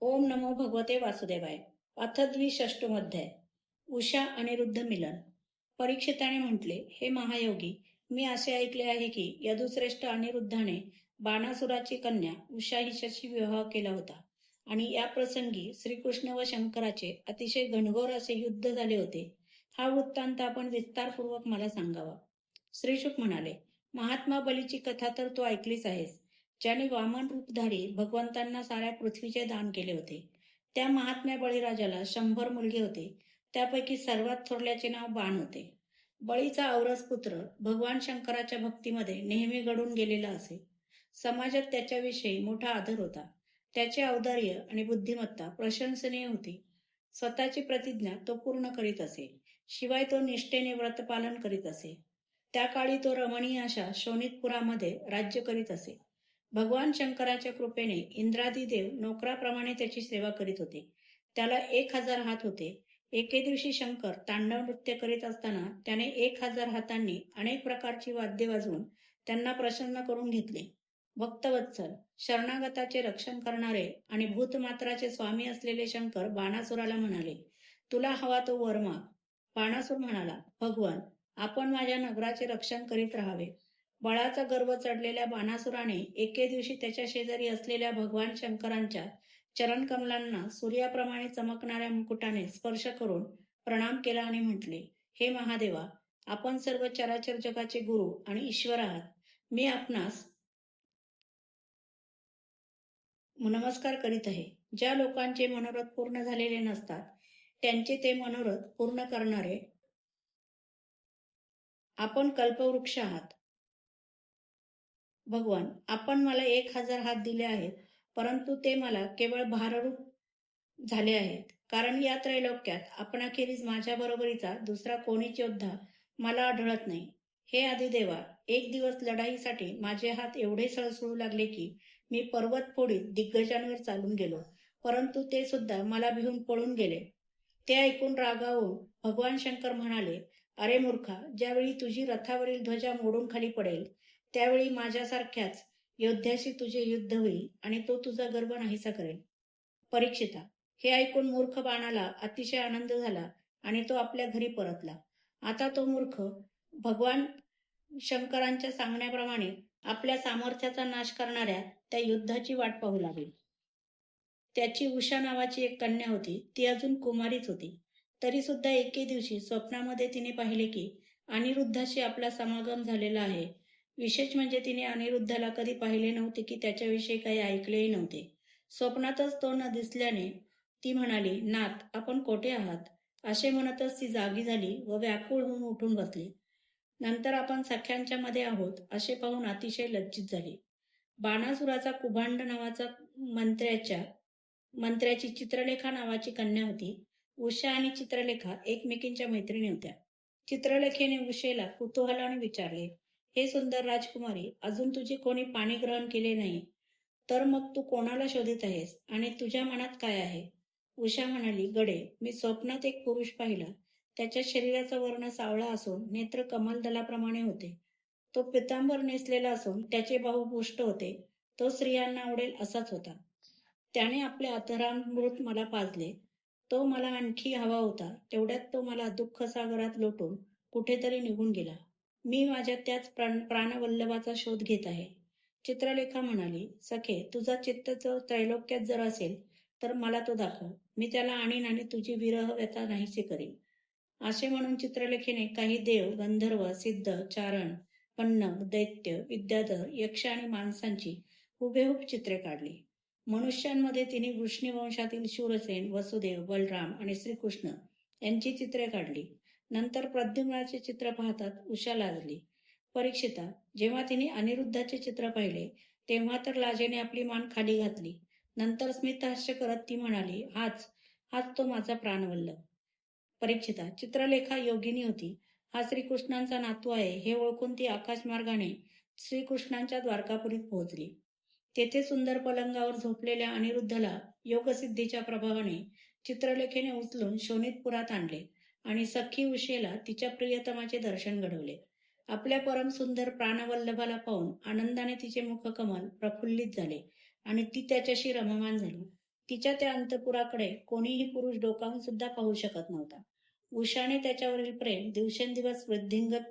ओम नमो भगवते वासुदेवाय. अथ द्विषष्टोऽध्याय. उषा अनिरुद्ध मिलन. परीक्षिताने म्हटले, हे महायोगी, मी असे ऐकले आहे की यदुश्रेष्ठ अनिरुद्धाने बाणासुराची कन्या उषा हिच्याशी विवाह केला होता आणि या प्रसंगी श्रीकृष्ण व शंकराचे अतिशय घनघोर असे युद्ध झाले होते. हा वृत्तांत आपण विस्तारपूर्वक मला सांगावा. श्रीशुक म्हणाले, महात्मा बलीची कथा तर तू ऐकलीच आहेस, ज्याने वामन रूपधारी भगवंतांना साऱ्या पृथ्वीचे दान केले होते. त्या महात्म्या बळीराजाला 100 मुलगे होते. त्यापैकी सर्वात थोरल्याचे नाव बाण होते. बळीचा औरस पुत्र भगवान शंकराच्या भक्तीमध्ये नेहमी घडून गेलेला असे. समाजात त्याच्याविषयी मोठा आदर होता. त्याचे औदार्य आणि बुद्धिमत्ता प्रशंसनीय होती. स्वतःची प्रतिज्ञा तो पूर्ण करीत असे. शिवाय तो निष्ठेने व्रतपालन करीत असे. त्या काळी तो रमणीय अशा शोणितपुरामध्ये राज्य करीत असे. भगवान शंकराच्या कृपेने इंद्रादी देव नोकराप्रमाणे त्याची सेवा करीत होते. त्याला 1000 हात होते. एके दिवशी शंकर तांडव नृत्य करीत असताना त्याने 1000 हातांनी अनेक प्रकारची वाद्ये वाजवून त्यांना प्रसन्न करून घेतले. भक्तवत्सल, शरणागताचे रक्षण करणारे आणि भूतमात्राचे स्वामी असलेले शंकर बाणासुराला म्हणाले, तुला हवा तो वर माग. बाणासुर म्हणाला, भगवान, आपण माझ्या नगराचे रक्षण करीत राहावे. बळाचा गर्व चढलेल्या बाणासुराने एके दिवशी त्याच्या शेजारी असलेल्या भगवान शंकरांच्या चरणकमलांना सूर्याप्रमाणे चमकणाऱ्या मुकुटाने स्पर्श करून प्रणाम केला आणि म्हटले, हे महादेवा, आपण सर्व चराचर जगाचे गुरु आणि ईश्वर आहात. मी आपणास नमस्कार करीत आहे. ज्या लोकांचे मनोरथ पूर्ण झालेले नसतात त्यांचे ते मनोरथ पूर्ण करणारे आपण कल्पवृक्ष आहात. भगवान, आपण मला 1000 हात दिले आहेत, परंतु ते मला केवळ भाररूप झाले आहेत, कारण या त्रैलोक्यात आपणाखेरीज माझ्या बरोबरीचा दुसरा कोणीच योद्धा मला आढळत नाही. हे आदिदेवा, एक दिवस लढाईसाठी माझे हात एवढे सळसळू लागले की मी पर्वत फोडीत दिग्गजांवर चालून गेलो, परंतु ते सुद्धा मला भिवून पळून गेले. ते ऐकून रागावून भगवान शंकर म्हणाले, अरे मूर्खा, ज्यावेळी तुझी रथावरील ध्वजा मोडून खाली पडेल त्यावेळी माझ्यासारख्याच योद्ध्याशी तुझे युद्ध होईल आणि तो तुझा गर्व नाहीसा करेल. परीक्षिता, हे ऐकून मूर्ख बाणाला अतिशय आनंद झाला आणि तो आपल्या घरी परतला. आता तो मूर्ख भगवान शंकरांच्या सांगण्याप्रमाणे आपल्या सामर्थ्याचा नाश करणाऱ्या त्या युद्धाची वाट पाहू लागेल. त्याची उषा नावाची एक कन्या होती. ती अजून कुमारीच होती. तरी सुद्धा एके दिवशी स्वप्नामध्ये तिने पाहिले की अनिरुद्धाशी आपला समागम झालेला आहे. विशेष म्हणजे तिने अनिरुद्धाला कधी पाहिले नव्हते की त्याच्याविषयी काही ऐकलेही नव्हते. स्वप्नातच तो न दिसल्याने ती म्हणाली, नाथ, आपण कोठे आहात? असे म्हणतच ती जागी झाली व व्याकुळ होऊन उठून बसली. नंतर आपण सख्यांच्या मध्ये आहोत असे पाहून अतिशय लज्जित झाली. बाणासुराचा कुभांड नावाचा मंत्र्याची चित्रलेखा नावाची कन्या होती. उषा आणि चित्रलेखा एकमेकींच्या मैत्रिणी होत्या. चित्रलेखेने उषेला कुतूहलाने विचारले, हे सुंदर राजकुमारी, अजून तुझे कोणी पाणी ग्रहण केले नाही, तर मग तू कोणाला शोधित आहेस आणि तुझ्या मनात काय आहे? उषा म्हणाली, गडे, मी स्वप्नात एक पुरुष पाहिला. त्याच्या शरीराचा वर्ण सावळा असून नेत्र कमलदलाप्रमाणे होते. तो पितांबर नेसलेला असून त्याचे बाहू पुष्ट होते. तो स्त्रियांना आवडेल असाच होता. त्याने आपले अधरामृत मला पाजले. तो मला आणखी हवा होता. तेवढ्यात तो मला दुःख सागरात लोटून कुठेतरी निघून गेला. मी माझ्या त्याच प्राणवल्लभाचा शोध घेत आहे. चित्रलेखा म्हणाली, सखे, तुझा चित्त जो त्रैलोक्यात जर असेल तर मला तो दाखव. मी त्याला आणीन आणि तुझी विरह व्यथा नाहीशी करीन. असे म्हणून चित्रलेखीने काही देव, गंधर्व, सिद्ध, चारण, पन्नग, दैत्य, विद्याधर, यक्ष आणि माणसांची हुबेहूब चित्रे काढली. मनुष्यांमध्ये तिने वृष्णी वंशातील शूरसेन, वसुदेव, बलराम आणि श्रीकृष्ण यांची चित्रे काढली. नंतर प्रद्युम्नाचे चित्र पाहतात उषा लाजली. परीक्षिता, जेव्हा तिने अनिरुद्धाचे चित्र पाहिले तेव्हा तर लाजेने आपली मान खाली घातली. नंतर स्मितहास्य करत ती म्हणाली, हाच तो माझा प्राणवल्लभ. परीक्षिता, चित्रलेखा योगिनी होती. हा श्रीकृष्णांचा नातू आहे हे ओळखून ती आकाशमार्गाने श्रीकृष्णांच्या द्वारकापुरीत पोहोचली. तेथे सुंदर पलंगावर झोपलेल्या अनिरुद्धाला योगसिद्धीच्या प्रभावाने चित्रलेखेने उचलून शोणितपुरात आणले आणि सखी उषेला तिच्या प्रियतमाचे दर्शन घडवले. आपल्या परमसुंदर प्राणवल्लभाला पाहून आनंदाने तिचे मुखकमल प्रफुल्लित झाले आणि ती त्याच्याशी रममाण झाली. तिच्या त्या अंतपुराकडे कोणीही पुरुष डोकावून सुद्धा पाहू शकत नव्हता. उषाने त्याच्यावरील प्रेम दिवसेंदिवस वृद्धिंगत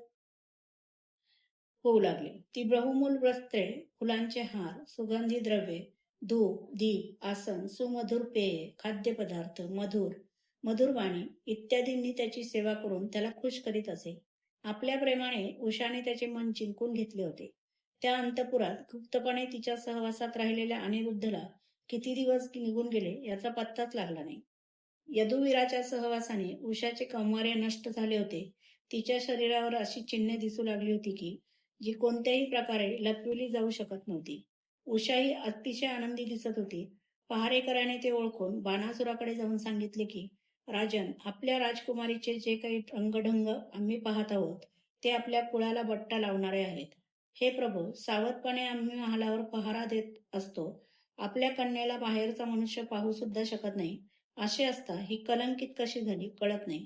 होऊ लागले. ती बहुमूल वस्त्रे, फुलांचे हार, सुगंधी द्रव्ये, धूप, दीप, आसन, सुमधुर पेये, खाद्यपदार्थ, मधुर वाणी इत्यादींनी त्याची सेवा करून त्याला खुश करीत असे. आपल्या प्रेमाने उषाने त्याचे मन जिंकून घेतले होते. त्या अंतपुरात गुप्तपणे तिच्या सहवासात राहिलेल्या अनिरुद्धला किती दिवस निघून गेले याचा पत्ताच लागला नाही. यदुवीराच्या सहवासाने उषाचे कौमार्य नष्ट झाले होते. तिच्या शरीरावर अशी चिन्हे दिसू लागली होती की जी कोणत्याही प्रकारे लपविली जाऊ शकत नव्हती. उषा ही अतिशय आनंदी दिसत होती. पहारेकराने ते ओळखून बाणासुराकडे जाऊन सांगितले की राजन, आपल्या राजकुमारीचे जे काही रंगढंग आम्ही पाहत आहोत ते आपल्या कुळाला बट्टा लावणारे आहेत. हे प्रभू, सावधपणे आम्ही महालावर पहारा देत असतो. आपल्या कन्येला बाहेरचा मनुष्य पाहू सुद्धा शकत नाही. असे असता ही कलंकित कशी झाली कळत नाही.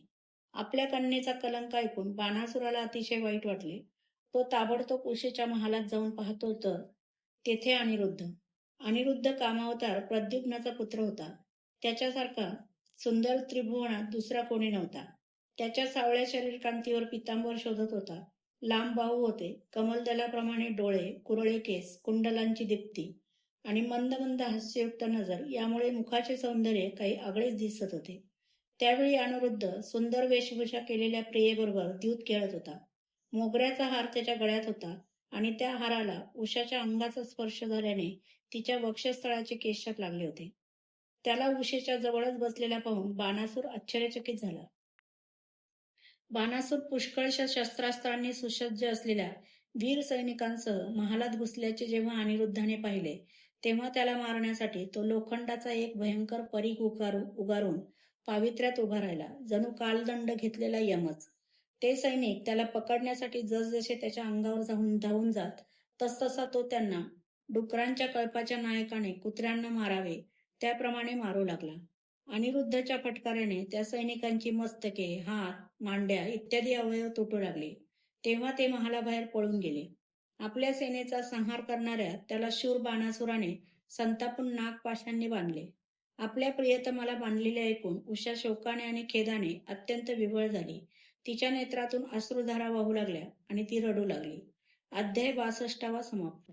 आपल्या कन्येचा कलंक ऐकून बाणासुराला अतिशय वाईट वाटले. तो ताबडतोब उषेच्या महालात जाऊन पाहतो तर तेथे अनिरुद्ध कामावतार प्रद्युम्नाचा पुत्र होता. त्याच्यासारखा सुंदर त्रिभुवनात दुसरा कोणी नव्हता. त्याच्या सावळ्या शरीरकांतीवर पितांबर शोधत होता. लांब बाहू होते, कमलदलाप्रमाणे डोळे, कुरळे केस, कुंडलांची दीप्ती आणि मंद मंद हास्ययुक्त नजर यामुळे मुखाचे सौंदर्य काही आगळेच दिसत होते. त्यावेळी अनिरुद्ध सुंदर वेशभूषा केलेल्या प्रियेबरोबर द्यूत खेळत होता. मोगऱ्याचा हार त्याच्या गळ्यात होता आणि त्या हाराला उषाच्या अंगाचा स्पर्श झाल्याने तिच्या वक्षस्थळाचे केशात लागले होते. त्याला उषेच्या जवळच बसलेला पाहून बाणासूर आश्चर्यचकित झाला. बाणासूर पुष्कळशा शस्त्रास्त्रांनी सुसज्ज असलेल्या वीर सैनिकांसह महालात घुसल्याचे जेव्हा अनिरुद्धाने पाहिले तेव्हा त्याला मारण्यासाठी तो लोखंडाचा एक भयंकर परीघ उगारून पावित्र्यात उभा राहिला, जणू कालदंड घेतलेला यमच. ते सैनिक त्याला पकडण्यासाठी जसजसे त्याच्या अंगावर धावून जात तसतसा तो त्यांना डुकरांच्या कळपाच्या नायकाने कुत्र्यांना मारावे त्याप्रमाणे मारू लागला. अनिरुद्धच्या फटकाऱ्याने त्या सैनिकांची मस्तके, हात, मांड्या इत्यादी अवयव तुटू लागले. तेव्हा ते महालाबाहेर पळून गेले. आपल्या सेनेचा संहार करणाऱ्या त्याला शूर बाणासुराने संतापून नागपाशांनी बांधले. आपल्या प्रियतमाला बांधलेले ऐकून उषा शोकाने आणि खेदाने अत्यंत विव्हळ झाली. तिच्या नेत्रातून अश्रुधारा वाहू लागल्या आणि ती रडू लागली. अध्याय 62 समाप्त.